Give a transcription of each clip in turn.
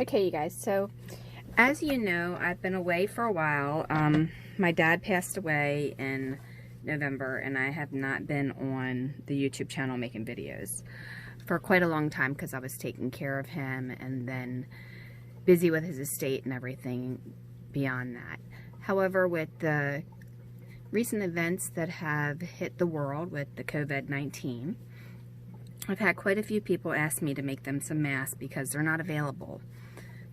Okay, you guys, so as you know, I've been away for a while. My dad passed away in November, and I have not been on the YouTube channel making videos for quite a long time because I was taking care of him and then busy with his estate and everything beyond that. However, with the recent events that have hit the world with the COVID-19, I've had quite a few people ask me to make them some masks because they're not available.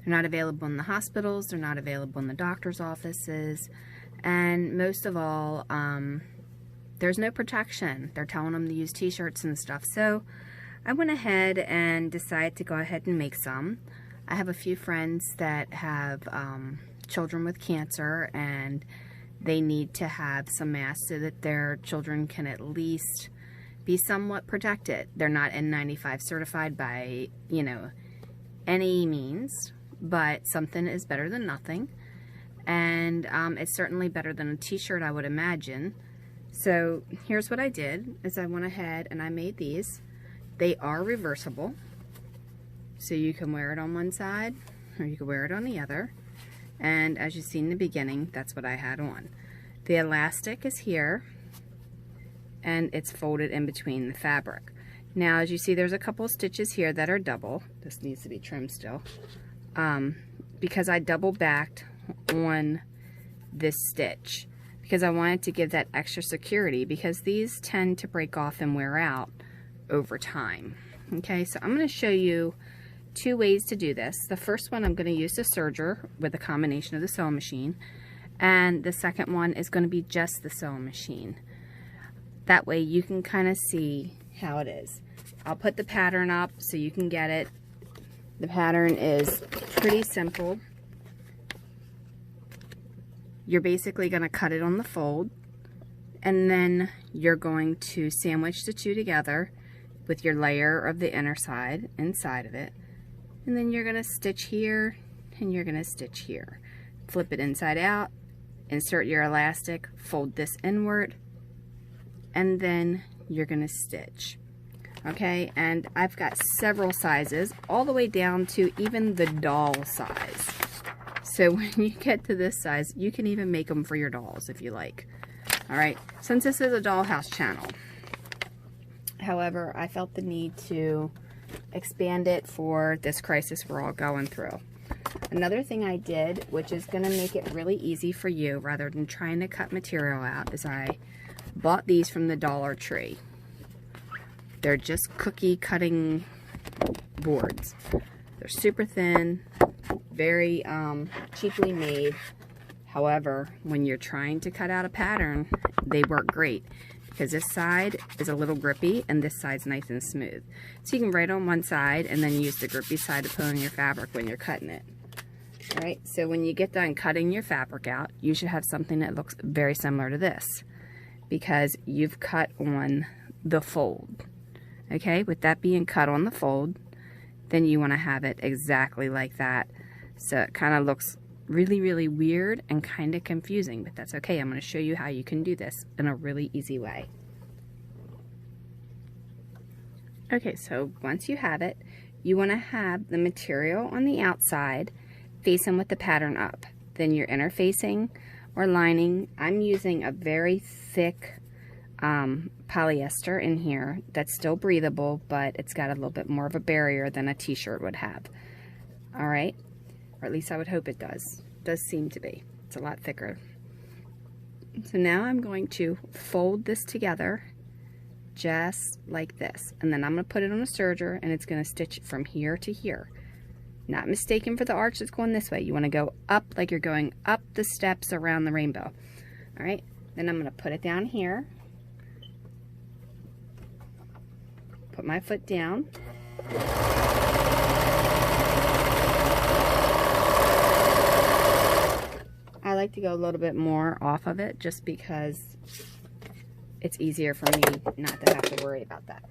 They're not available in the hospitals, they're not available in the doctor's offices, and most of all, there's no protection. They're telling them to use t-shirts and stuff. So I went ahead and decided to go ahead and make some. I have a few friends that have children with cancer, and they need to have some masks so that their children can at least be somewhat protected. They're not N-95 certified by, you know, any means, but something is better than nothing. And it's certainly better than a t-shirt, I would imagine. So here's what I did, is I went ahead and I made these. They are reversible. So you can wear it on one side, or you can wear it on the other. And as you see in the beginning, that's what I had on. The elastic is here, and it's folded in between the fabric. Now, as you see, there's a couple of stitches here that are double. This needs to be trimmed still. Because I double backed on this stitch, because I wanted to give that extra security, because these tend to break off and wear out over time. Okay, so I'm going to show you two ways to do this. The first one, I'm going to use the serger with a combination of the sewing machine, and the second one is going to be just the sewing machine. That way you can kind of see how it is. I'll put the pattern up so you can get it. The pattern is pretty simple. You're basically going to cut it on the fold, and then you're going to sandwich the two together with your layer of the inner side inside of it. And then you're going to stitch here, and you're going to stitch here. Flip it inside out, insert your elastic, fold this inward, and then you're going to stitch. Okay, and I've got several sizes, all the way down to even the doll size. So when you get to this size, you can even make them for your dolls if you like. Alright, since this is a dollhouse channel, however, I felt the need to expand it for this crisis we're all going through. Another thing I did, which is going to make it really easy for you rather than trying to cut material out, is I bought these from the Dollar Tree. They're just cookie cutting boards. They're super thin, very cheaply made. However, when you're trying to cut out a pattern, they work great, because this side is a little grippy and this side's nice and smooth. So you can write on one side and then use the grippy side to put on your fabric when you're cutting it. Alright, so when you get done cutting your fabric out, you should have something that looks very similar to this, because you've cut on the fold. Okay, with that being cut on the fold, then you want to have it exactly like that. So it kind of looks really, really weird and kind of confusing, but that's okay. I'm going to show you how you can do this in a really easy way. Okay, so once you have it, you want to have the material on the outside facing with the pattern up. Then your interfacing or lining, I'm using a very thick polyester in here that's still breathable, but it's got a little bit more of a barrier than a t-shirt would have. Alright, or at least I would hope it does. It does seem to be. It's a lot thicker. So now I'm going to fold this together just like this, and then I'm going to put it on a serger, and it's going to stitch from here to here. Not mistaken for the arch that's going this way. You want to go up like you're going up the steps around the rainbow. Alright, then I'm going to put it down here. Put my foot down. I like to go a little bit more off of it just because it's easier for me not to have to worry about that.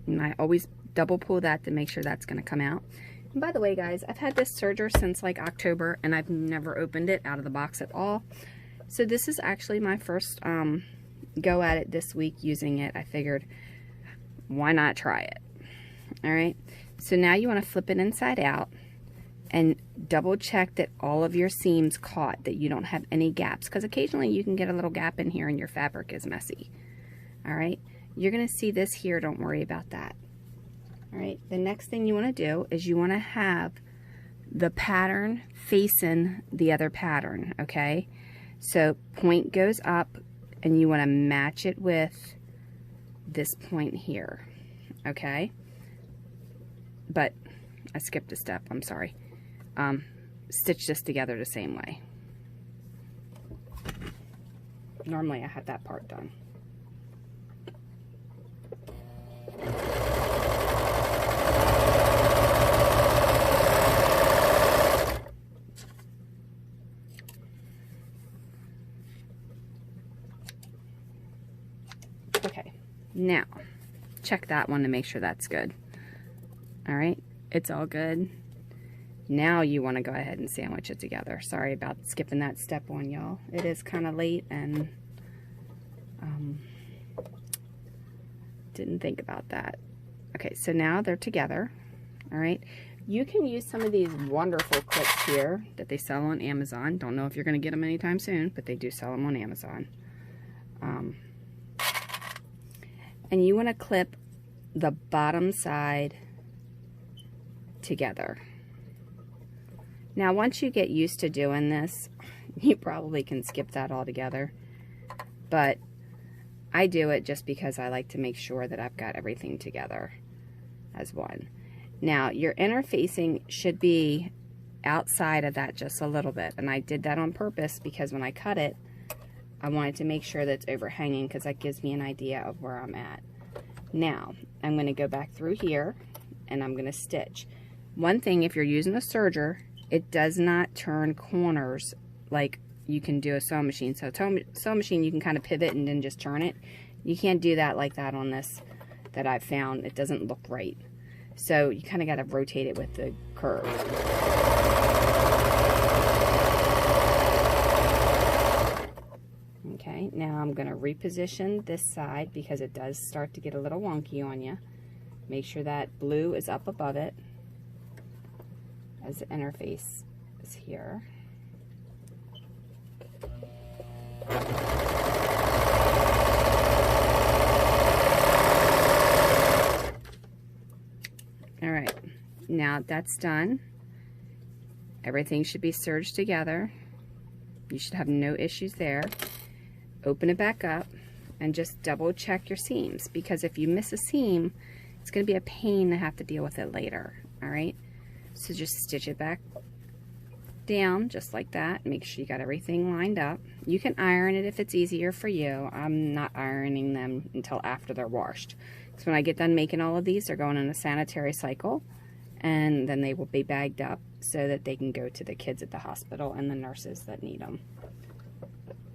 And I always double pull that to make sure that's going to come out. And by the way, guys, I've had this serger since like October, and I've never opened it out of the box at all. So this is actually my first go at it this week using it. I figured why not try it? All right, so now you want to flip it inside out and double check that all of your seams caught, that you don't have any gaps, because occasionally you can get a little gap in here and your fabric is messy. All right, you're going to see this here, don't worry about that. All right, the next thing you want to do is you want to have the pattern facing the other pattern, okay? So point goes up and you want to match it with this point here, okay? But I skipped a step, I'm sorry. Stitch this together the same way. Normally I have that part done. Okay, now check that one to make sure that's good. All right, it's all good. Now you want to go ahead and sandwich it together. Sorry about skipping that step on y'all. It is kind of late and didn't think about that. Okay, so now they're together. All right, you can use some of these wonderful clips here that they sell on Amazon. Don't know if you're going to get them anytime soon, but they do sell them on Amazon. And you want to clip the bottom side together. Now, once you get used to doing this, you probably can skip that altogether. But I do it just because I like to make sure that I've got everything together as one. Now, your inner facing should be outside of that just a little bit. And I did that on purpose because when I cut it, I wanted to make sure that it's overhanging because that gives me an idea of where I'm at. Now, I'm going to go back through here and I'm going to stitch. One thing, if you're using a serger, it does not turn corners like you can do a sewing machine. So sewing machine, you can kind of pivot and then just turn it. You can't do that like that on this that I've found. It doesn't look right. So you kind of got to rotate it with the curve. Okay, now I'm going to reposition this side because it does start to get a little wonky on you. Make sure that blue is up above it as the interface is here. All right, now that's done. Everything should be serged together. You should have no issues there. Open it back up and just double check your seams, because if you miss a seam, it's going to be a pain to have to deal with it later. All right, so just stitch it back down just like that. Make sure you got everything lined up. You can iron it if it's easier for you. I'm not ironing them until after they're washed, because when I get done making all of these, they're going in a sanitary cycle, and then they will be bagged up so that they can go to the kids at the hospital and the nurses that need them.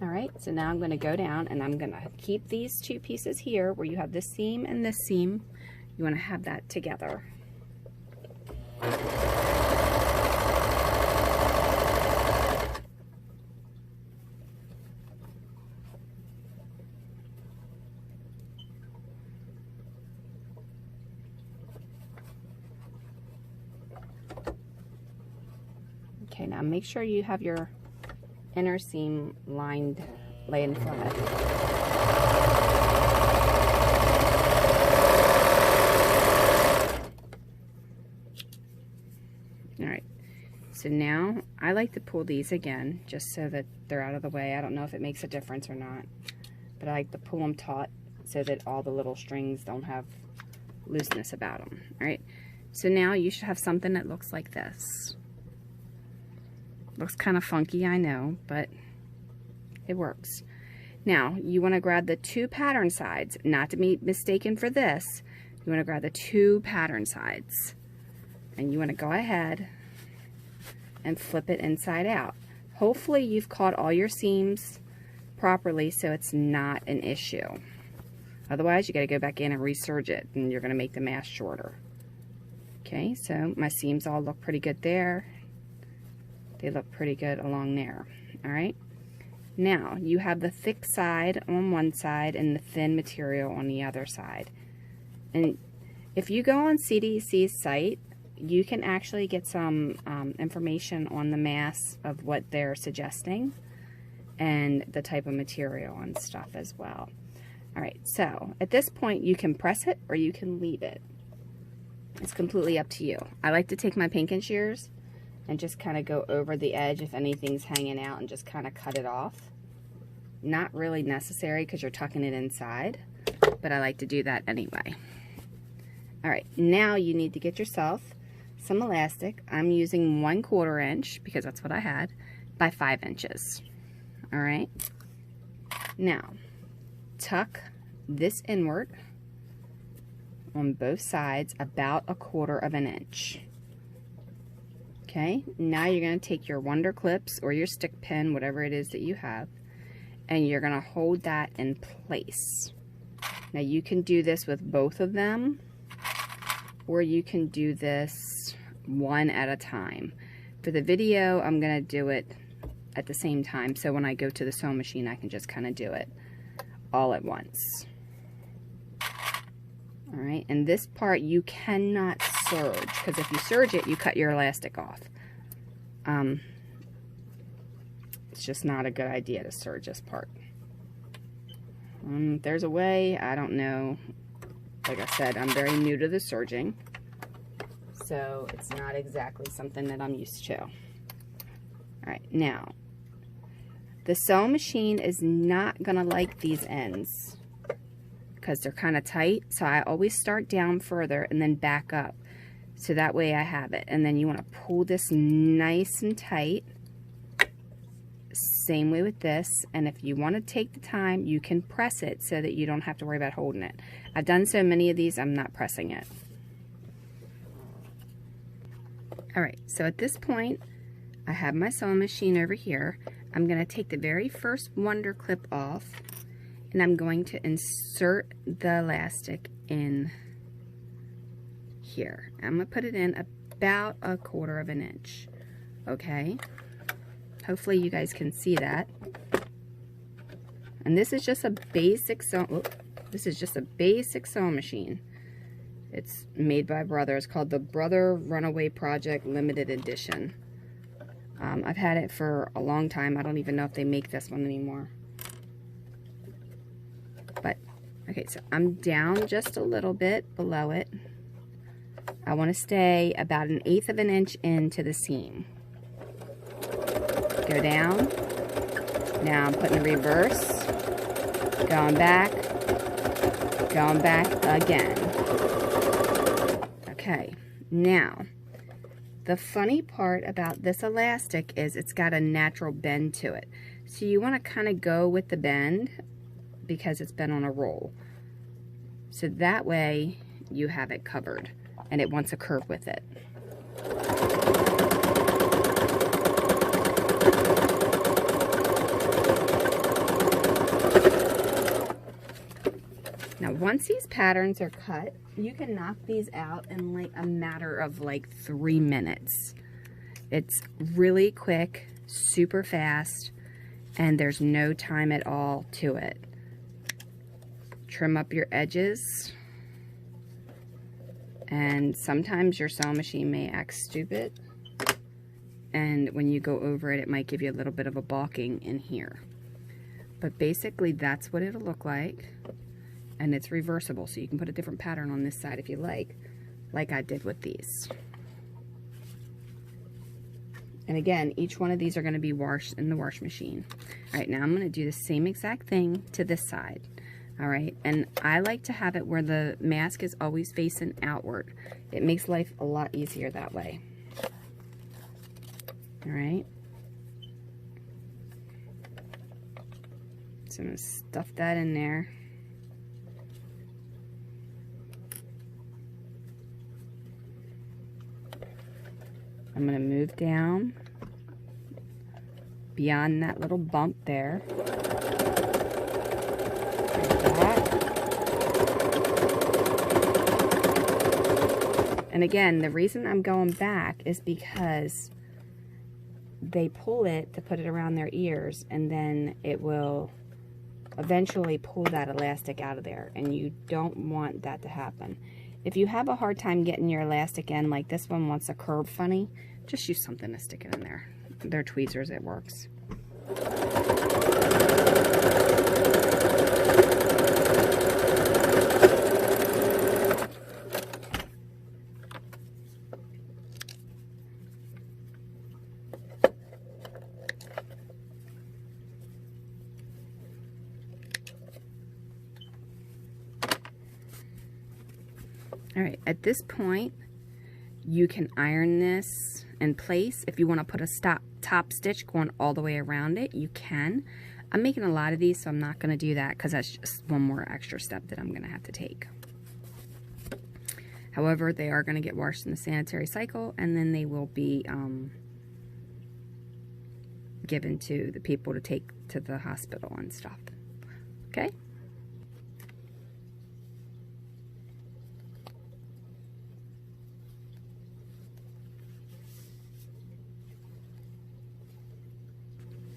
All right, so now I'm going to go down and I'm going to keep these two pieces here where you have this seam and this seam. You want to have that together. Okay, now make sure you have your inner seam laying flat. All right, so now I like to pull these again just so that they're out of the way. I don't know if it makes a difference or not, but I like to pull them taut so that all the little strings don't have looseness about them. All right, so now you should have something that looks like this. Looks kind of funky, I know, but it works. Now, you want to grab the two pattern sides, not to be mistaken for this. You want to grab the two pattern sides, and you want to go ahead and flip it inside out. Hopefully, you've caught all your seams properly so it's not an issue. Otherwise, you got to go back in and reserge it, and you're going to make the mask shorter. Okay, so my seams all look pretty good there. They look pretty good along there. All right. Now you have the thick side on one side and the thin material on the other side. And if you go on CDC's site, you can actually get some information on the mass of what they're suggesting and the type of material and stuff as well. All right, so at this point you can press it or you can leave it. It's completely up to you. I like to take my pinking shears and just kind of go over the edge if anything's hanging out and just kind of cut it off. Not really necessary because you're tucking it inside, but I like to do that anyway. All right, now you need to get yourself some elastic. I'm using 1/4 inch because that's what I had by 5 inches. All right, now tuck this inward on both sides about 1/4 inch. Okay, now you're going to take your Wonder Clips or your stick pin, whatever it is that you have, and you're going to hold that in place. Now you can do this with both of them, or you can do this one at a time. For the video, I'm going to do it at the same time, so when I go to the sewing machine, I can just kind of do it all at once. All right, and this part you cannot serge, because if you serge it, you cut your elastic off. It's just not a good idea to serge this part. There's a way, I don't know. Like I said, I'm very new to the serging, so it's not exactly something that I'm used to. All right, now, the sewing machine is not gonna like these ends because they're kind of tight, so I always start down further and then back up, so that way I have it. And then you want to pull this nice and tight. Same way with this, and if you want to take the time, you can press it so that you don't have to worry about holding it. I've done so many of these, I'm not pressing it. Alright, so at this point, I have my sewing machine over here. I'm going to take the very first Wonder Clip off, and I'm going to insert the elastic in here. I'm going to put it in about 1/4 inch. Okay? Hopefully you guys can see that. And this is just a basic sewing machine. It's made by Brother. It's called the Brother Runaway Project Limited Edition. I've had it for a long time. I don't even know if they make this one anymore. But, okay, so I'm down just a little bit below it. I want to stay about 1/8 inch into the seam. Go down. Now I'm putting the reverse. Going back again. Okay, now the funny part about this elastic is it's got a natural bend to it. So you want to kind of go with the bend because it's been on a roll. So that way you have it covered and it wants a curve with it. Now once these patterns are cut, you can knock these out in like a matter of like 3 minutes. It's really quick, super fast, and there's no time at all to it. Trim up your edges, and sometimes your sewing machine may act stupid, and when you go over it, it might give you a little bit of a balking in here. But basically that's what it'll look like. And it's reversible, so you can put a different pattern on this side if you like I did with these. And again, each one of these are going to be washed in the wash machine. All right, now I'm going to do the same exact thing to this side. All right, and I like to have it where the mask is always facing outward. It makes life a lot easier that way. All right. So I'm going to stuff that in there. I'm going to move down beyond that little bump there. And again, the reason I'm going back is because they pull it to put it around their ears, and then it will eventually pull that elastic out of there, and you don't want that to happen. If you have a hard time getting your elastic in, like this one wants a curve funny, just use something to stick it in there. They're tweezers, it works. Alright, at this point, you can iron this in place. If you want to put a top stitch going all the way around it, you can. I'm making a lot of these, so I'm not going to do that because that's just one more extra step that I'm going to have to take. However, they are going to get washed in the sanitary cycle, and then they will be given to the people to take to the hospital and stuff. Okay?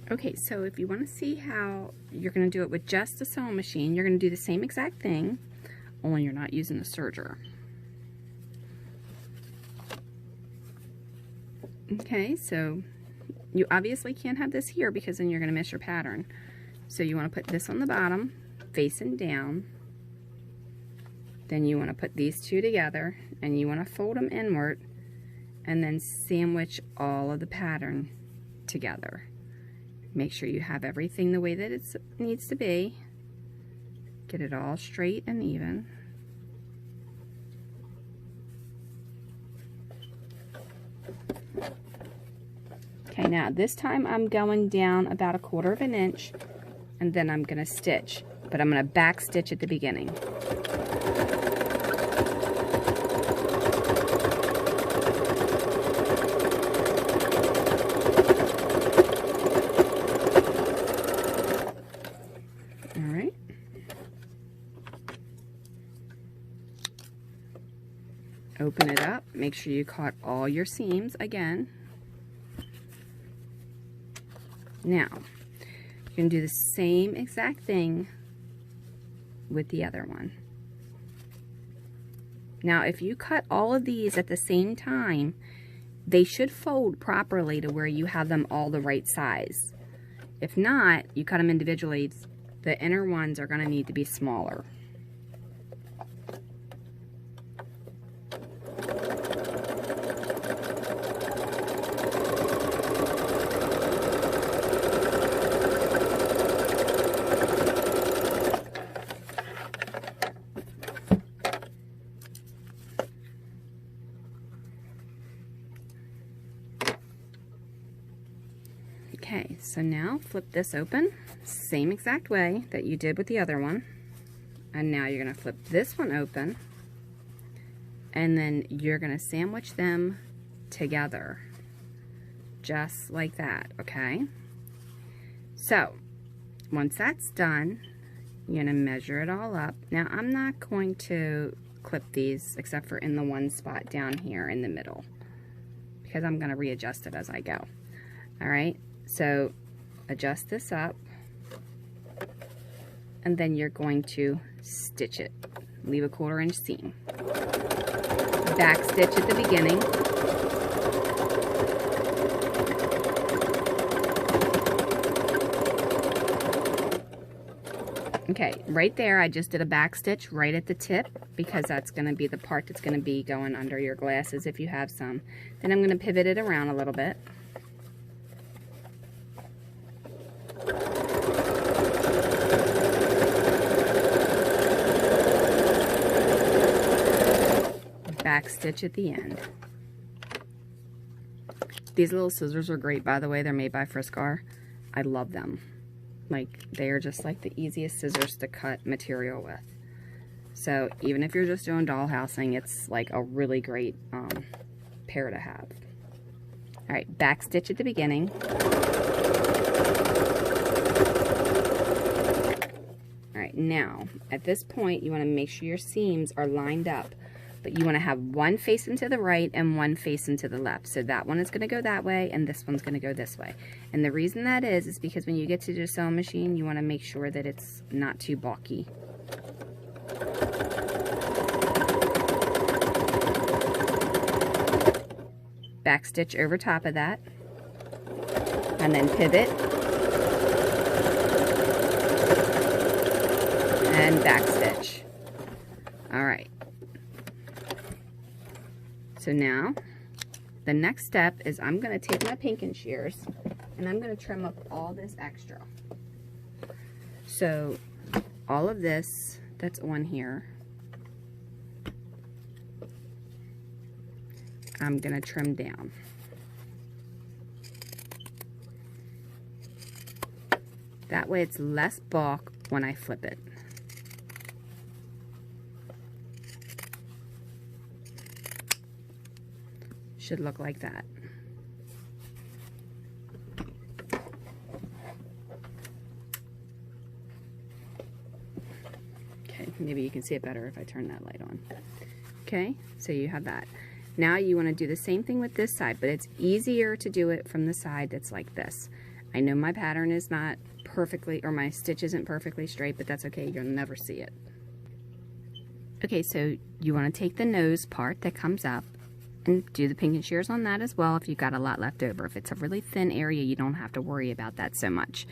Okay, so if you want to see how you're going to do it with just a sewing machine, you're going to do the same exact thing, only you're not using a serger. Okay, so you obviously can't have this here because then you're going to miss your pattern. So you want to put this on the bottom, facing down. Then you want to put these two together, and you want to fold them inward, and then sandwich all of the pattern together. Make sure you have everything the way that it needs to be. Get it all straight and even. Okay, now this time I'm going down about 1/4 of an inch, and then I'm going to stitch, but I'm going to back stitch at the beginning. Open it up, make sure you caught all your seams again. Now, you're going to do the same exact thing with the other one. Now, if you cut all of these at the same time, they should fold properly to where you have them all the right size. If not, you cut them individually, the inner ones are going to need to be smaller. Okay, so now flip this open, same exact way that you did with the other one. And now you're going to flip this one open, and then you're going to sandwich them together, just like that, okay? So, once that's done, you're going to measure it all up. Now, I'm not going to clip these except for in the one spot down here in the middle, because I'm going to readjust it as I go. All right? So adjust this up, and then you're going to stitch it. Leave a 1/4 inch seam. Back stitch at the beginning. Okay, right there I just did a back stitch right at the tip because that's going to be the part that's going to be going under your glasses if you have some. Then I'm going to pivot it around a little bit. Back stitch at the end. These little scissors are great, by the way. They're made by Friskar. I love them. Like, they are just like the easiest scissors to cut material with. So even if you're just doing dollhousing, it's like a really great pair to have. All right, back stitch at the beginning. All right, now at this point you want to make sure your seams are lined up. but you want to have one facing to the right and one facing to the left. So that one is going to go that way and this one's going to go this way. And the reason that is because when you get to the sewing machine, you want to make sure that it's not too bulky. Back stitch over top of that, and then pivot, and back stitch. All right. So now, the next step is I'm going to take my pinking shears and I'm going to trim up all this extra. So, all of this that's on here, I'm going to trim down. That way it's less bulk when I flip it. Should look like that. Okay, maybe you can see it better if I turn that light on. Okay, so you have that. Now you want to do the same thing with this side, but it's easier to do it from the side that's like this. I know my pattern is not perfectly, or my stitch isn't perfectly straight, but that's okay, you'll never see it. Okay, so you want to take the nose part that comes up and do the pinking shears on that as well if you've got a lot left over. If it's a really thin area, you don't have to worry about that so much.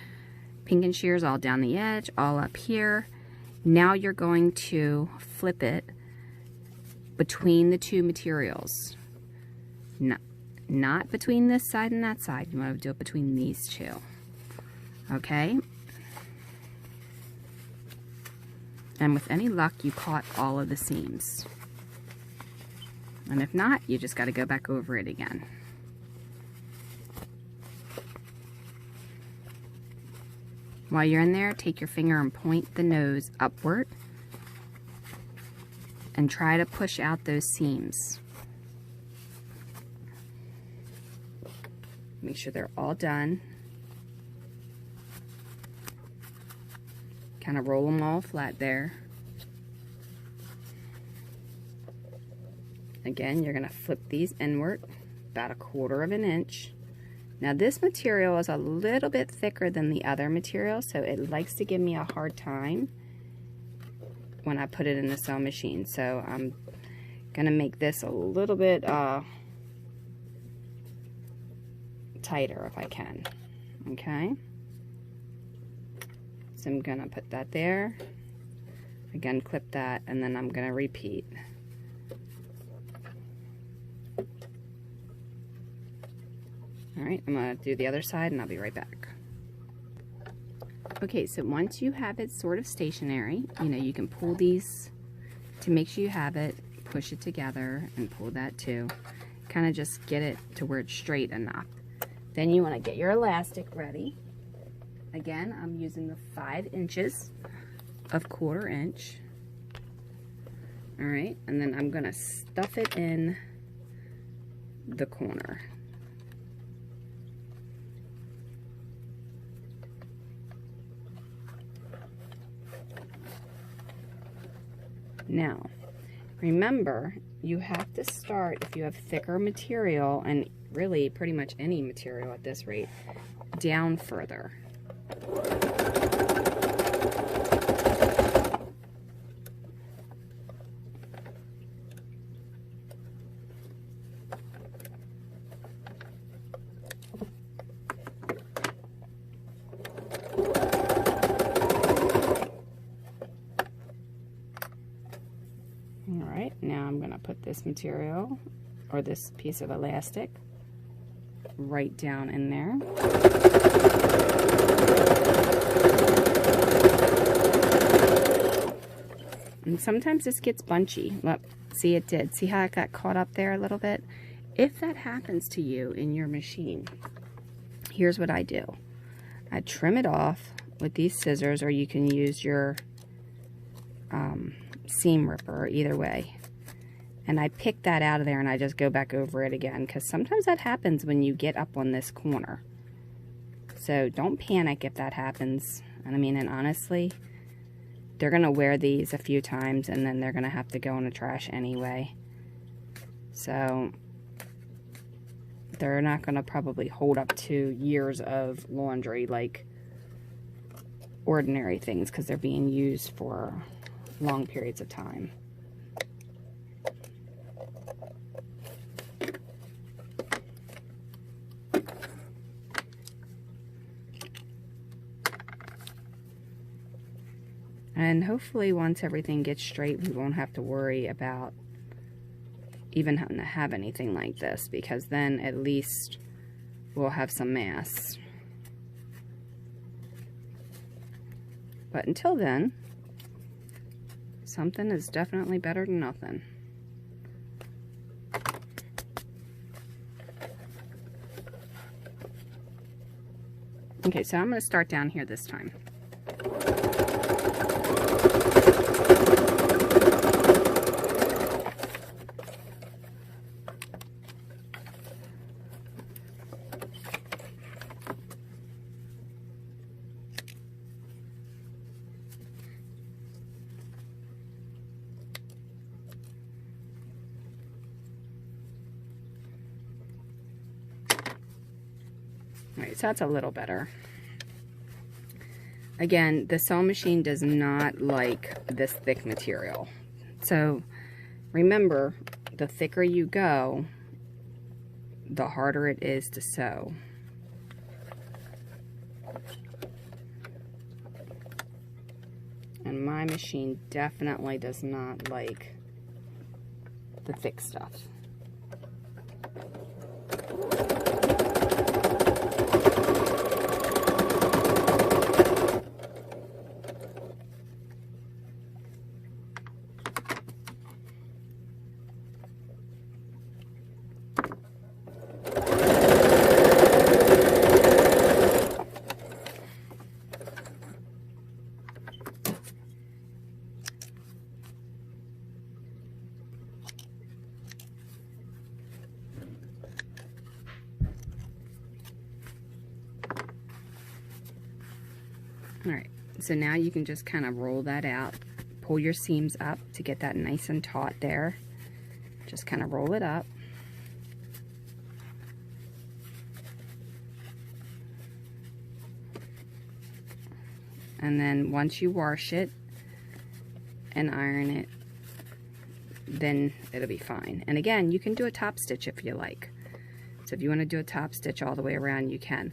Pinking shears all down the edge, all up here. Now you're going to flip it between the two materials. Not between this side and that side. You want to do it between these two. Okay? And with any luck, you caught all of the seams. And if not, you just got to go back over it again. While you're in there, take your finger and point the nose upward and try to push out those seams. Make sure they're all done. Kind of roll them all flat there. Again, you're going to flip these inward about 1/4 of an inch. Now this material is a little bit thicker than the other material, so it likes to give me a hard time when I put it in the sewing machine. So I'm going to make this a little bit tighter if I can. Okay? So I'm going to put that there. Again, clip that, and then I'm going to repeat. Alright, I'm going to do the other side and I'll be right back. Okay, so once you have it sort of stationary, you know, you can pull these to make sure you have it, push it together and pull that too. Kind of just get it to where it's straight enough. Then you want to get your elastic ready. Again, I'm using the 5 inches of 1/4 inch. Alright, and then I'm going to stuff it in the corner. Now, remember, you have to start, if you have thicker material, and really pretty much any material at this rate, down further. Now I'm going to put this material, or this piece of elastic, right down in there. And sometimes this gets bunchy. Look, see, it did. See how it got caught up there a little bit? If that happens to you in your machine, here's what I do. I trim it off with these scissors, or you can use your seam ripper, either way. And I pick that out of there and I just go back over it again, because sometimes that happens when you get up on this corner. So don't panic if that happens. And I mean, and honestly, they're going to wear these a few times and then they're going to have to go in the trash anyway. So they're not going to probably hold up to years of laundry like ordinary things, because they're being used for long periods of time. And hopefully once everything gets straight, we won't have to worry about even having to have anything like this, because then at least we'll have some mass. But until then, something is definitely better than nothing. Okay, so I'm going to start down here this time. Alright, so that's a little better. Again, the sewing machine does not like this thick material. So remember, the thicker you go, the harder it is to sew. And my machine definitely does not like the thick stuff. Alright, so now you can just kind of roll that out, pull your seams up to get that nice and taut there. Just kind of roll it up. And then once you wash it and iron it, then it'll be fine. And again, you can do a top stitch if you like. So if you want to do a top stitch all the way around, you can.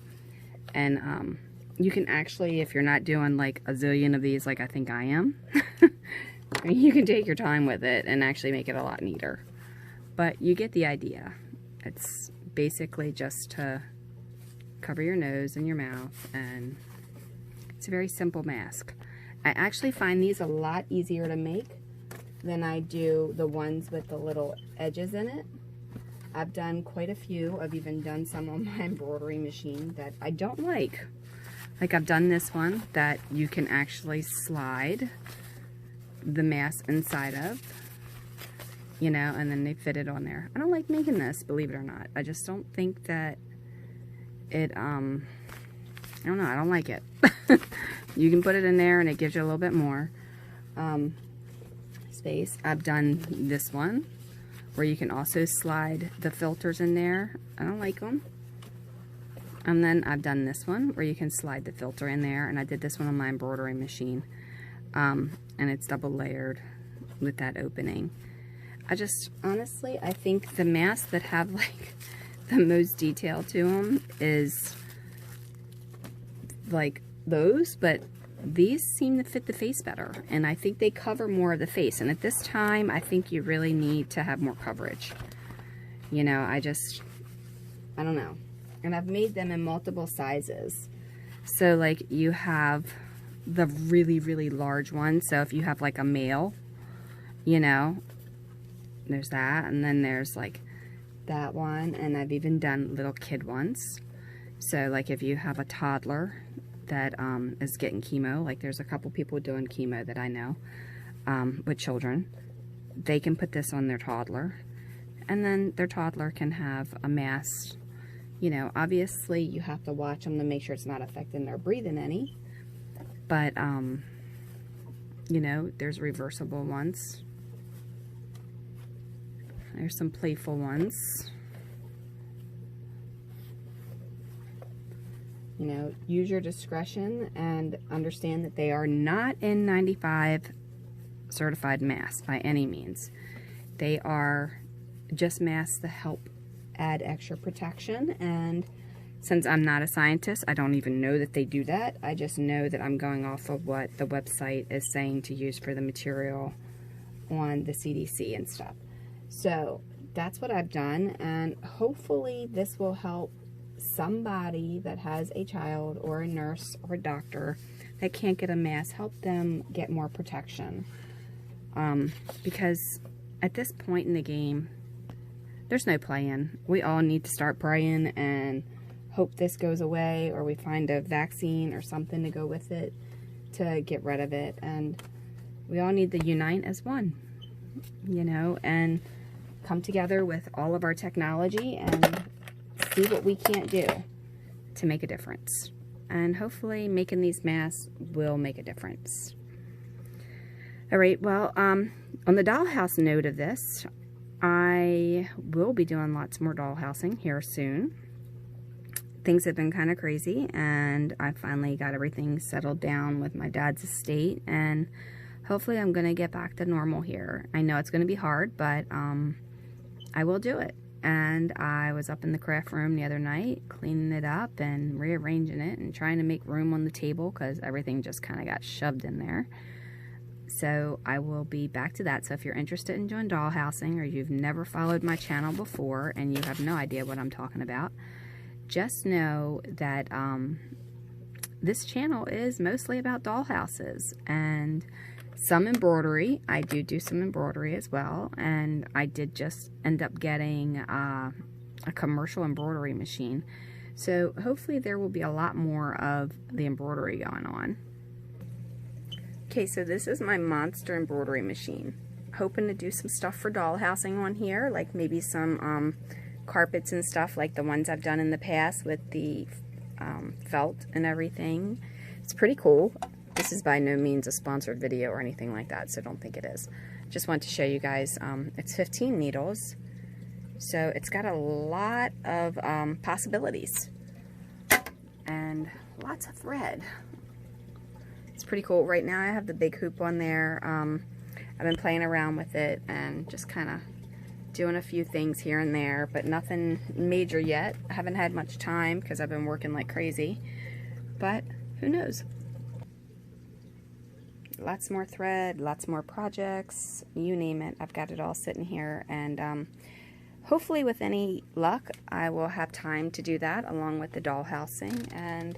And you can actually, if you're not doing like a zillion of these like I think I am, I mean, you can take your time with it and actually make it a lot neater. But you get the idea. It's basically just to cover your nose and your mouth, and it's a very simple mask. I actually find these a lot easier to make than I do the ones with the little edges in it. I've done quite a few. I've even done some on my embroidery machine that I don't like. Like I've done this one that you can actually slide the mask inside of, you know, and then they fit it on there. I don't like making this, believe it or not. I just don't think that it, I don't know, I don't like it. You can put it in there and it gives you a little bit more space. I've done this one where you can also slide the filters in there. I don't like them. And then I've done this one where you can slide the filter in there, and I did this one on my embroidery machine. And it's double layered with that opening. I just, honestly, I think the masks that have like the most detail to them is like those, but these seem to fit the face better, and I think they cover more of the face. And at this time, I think you really need to have more coverage. You know, I don't know. And I've made them in multiple sizes. So like you have the really, really large one. So if you have like a male, you know, there's that. And then there's like that one. And I've even done little kid ones. So like if you have a toddler that is getting chemo, like there's a couple people doing chemo that I know with children, they can put this on their toddler. And then their toddler can have a mask. You know, obviously you have to watch them to make sure it's not affecting their breathing any. But You know, there's reversible ones. There's some playful ones. You know, use your discretion and understand that they are not N-95 certified masks by any means. They are just masks to help add extra protection, and since I'm not a scientist, I don't even know that they do that. I just know that I'm going off of what the website is saying to use for the material on the CDC and stuff. So that's what I've done, and hopefully this will help somebody that has a child or a nurse or a doctor that can't get a mask, help them get more protection. Because at this point in the game, there's no playing. We all need to start praying and hope this goes away, or we find a vaccine or something to go with it to get rid of it. And we all need to unite as one, you know, and come together with all of our technology and see what we can't do to make a difference. And hopefully making these masks will make a difference. All right, well, on the dollhouse note of this, I will be doing lots more dollhousing here soon. Things have been kind of crazy, and I finally got everything settled down with my dad's estate, and hopefully I'm going to get back to normal here. I know it's going to be hard, but I will do it. And I was up in the craft room the other night, cleaning it up and rearranging it and trying to make room on the table because everything just kind of got shoved in there. So I will be back to that. So if you're interested in doing dollhousing, or you've never followed my channel before and you have no idea what I'm talking about, just know that this channel is mostly about dollhouses and some embroidery. I do some embroidery as well, and I did just end up getting a commercial embroidery machine. So hopefully there will be a lot more of the embroidery going on. Okay, so this is my monster embroidery machine. Hoping to do some stuff for dollhousing on here, like maybe some carpets and stuff like the ones I've done in the past with the felt and everything. It's pretty cool. This is by no means a sponsored video or anything like that, so don't think it is. Just want to show you guys, it's 15 needles, so it's got a lot of possibilities and lots of thread. It's pretty cool. Right now I have the big hoop on there. I've been playing around with it and just kind of doing a few things here and there, but nothing major yet. I haven't had much time because I've been working like crazy, but who knows. Lots more thread, lots more projects, you name it. I've got it all sitting here, and hopefully with any luck I will have time to do that along with the dollhousing. And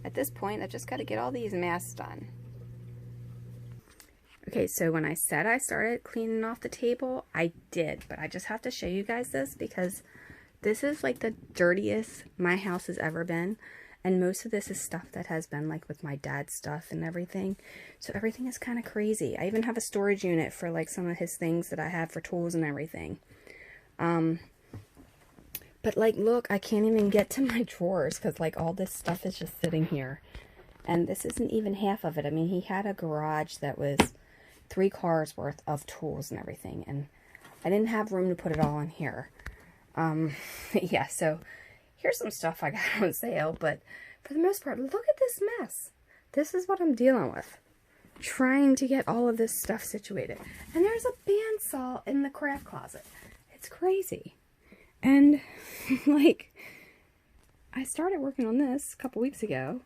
at this point I've just got to get all these masks done. Okay, so when I said I started cleaning off the table, I did, but I just have to show you guys this because this is like the dirtiest my house has ever been. And most of this is stuff that has been like with my dad's stuff and everything. So everything is kind of crazy. I even have a storage unit for like some of his things that I have for tools and everything. But like, look, I can't even get to my drawers because like all this stuff is just sitting here. And this isn't even half of it. I mean, he had a garage that was 3 cars worth of tools and everything. And I didn't have room to put it all in here. Yeah, so here's some stuff I got on sale, but for the most part, look at this mess. This is what I'm dealing with. Trying to get all of this stuff situated. And there's a bandsaw in the craft closet. It's crazy. And, like, I started working on this a couple weeks ago.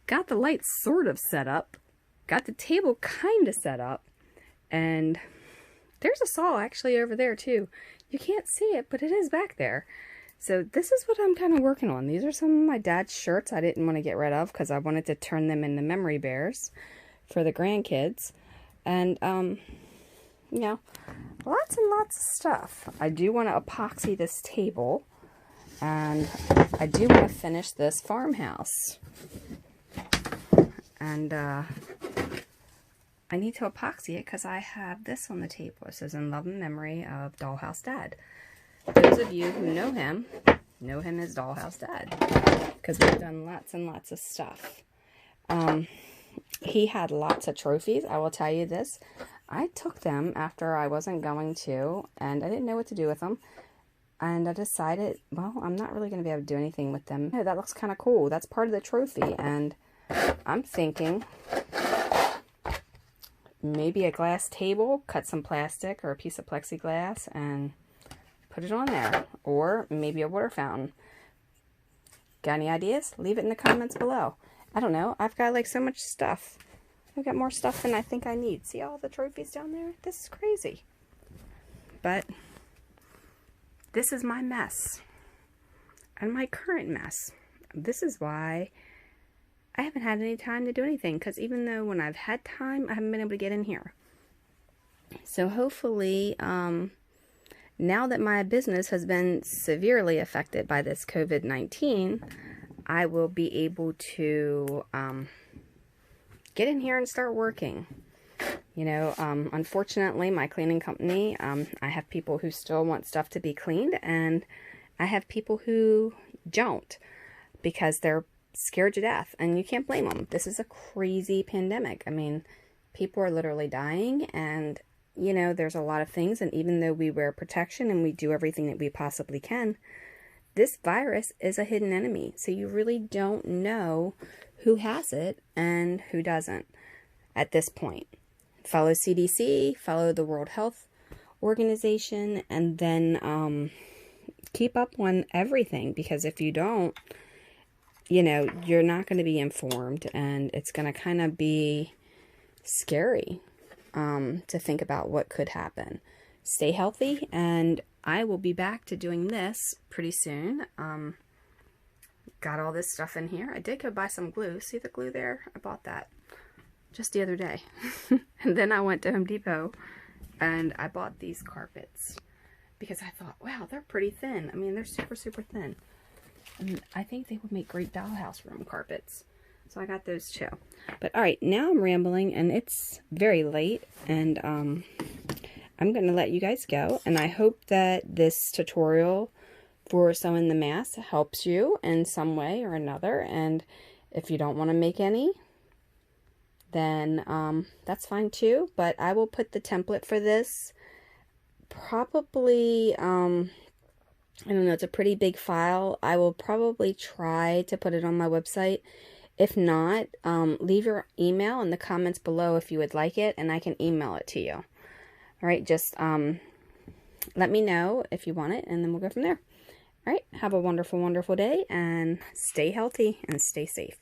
Got the lights sort of set up. Got the table kind of set up. And there's a saw actually over there, too. You can't see it, but it is back there. So this is what I'm kind of working on. These are some of my dad's shirts I didn't want to get rid of because I wanted to turn them into memory bears for the grandkids. And, you know, lots and lots of stuff. I do want to epoxy this table. And I do want to finish this farmhouse. And, I need to epoxy it because I have this on the table. It says, "In love and memory of Dollhouse Dad." Those of you who know him as Dollhouse Dad, because we've done lots and lots of stuff. he had lots of trophies. I will tell you this. I took them after I wasn't going to, and I didn't know what to do with them. And I decided, well, I'm not really going to be able to do anything with them. Oh, that looks kind of cool. That's part of the trophy. And I'm thinking maybe a glass table, cut some plastic or a piece of plexiglass and put it on there. Or maybe a water fountain. Got any ideas? Leave it in the comments below. I don't know. I've got like so much stuff. I've got more stuff than I think I need. See all the trophies down there? This is crazy. But this is my mess. And my current mess. This is why I haven't had any time to do anything. Because even though when I've had time, I haven't been able to get in here. So hopefully, now that my business has been severely affected by this COVID-19, I will be able to get in here and start working. You know, unfortunately, my cleaning company, I have people who still want stuff to be cleaned, and I have people who don't because they're scared to death, and you can't blame them. This is a crazy pandemic. I mean, people are literally dying, and, you know, there's a lot of things, and even though we wear protection and we do everything that we possibly can, this virus is a hidden enemy, so you really don't know who has it and who doesn't at this point. Follow CDC, follow the World Health Organization, and then keep up on everything, because if you don't, you know, you're not going to be informed, and it's going to kind of be scary to think about what could happen. Stay healthy, and I will be back to doing this pretty soon. Got all this stuff in here. I did go buy some glue. See the glue there? I bought that just the other day. And then I went to Home Depot and I bought these carpets because I thought, wow, they're pretty thin. I mean, they're super, super thin. And I think they would make great dollhouse room carpets. So I got those too. But all right, now I'm rambling and it's very late, and I'm going to let you guys go. And I hope that this tutorial for sewing the mask helps you in some way or another. And if you don't want to make any, then that's fine too. But I will put the template for this probably, I don't know, it's a pretty big file. I will probably try to put it on my website. If not, leave your email in the comments below if you would like it, and I can email it to you. All right, just let me know if you want it, and then we'll go from there. All right, have a wonderful, wonderful day, and stay healthy and stay safe.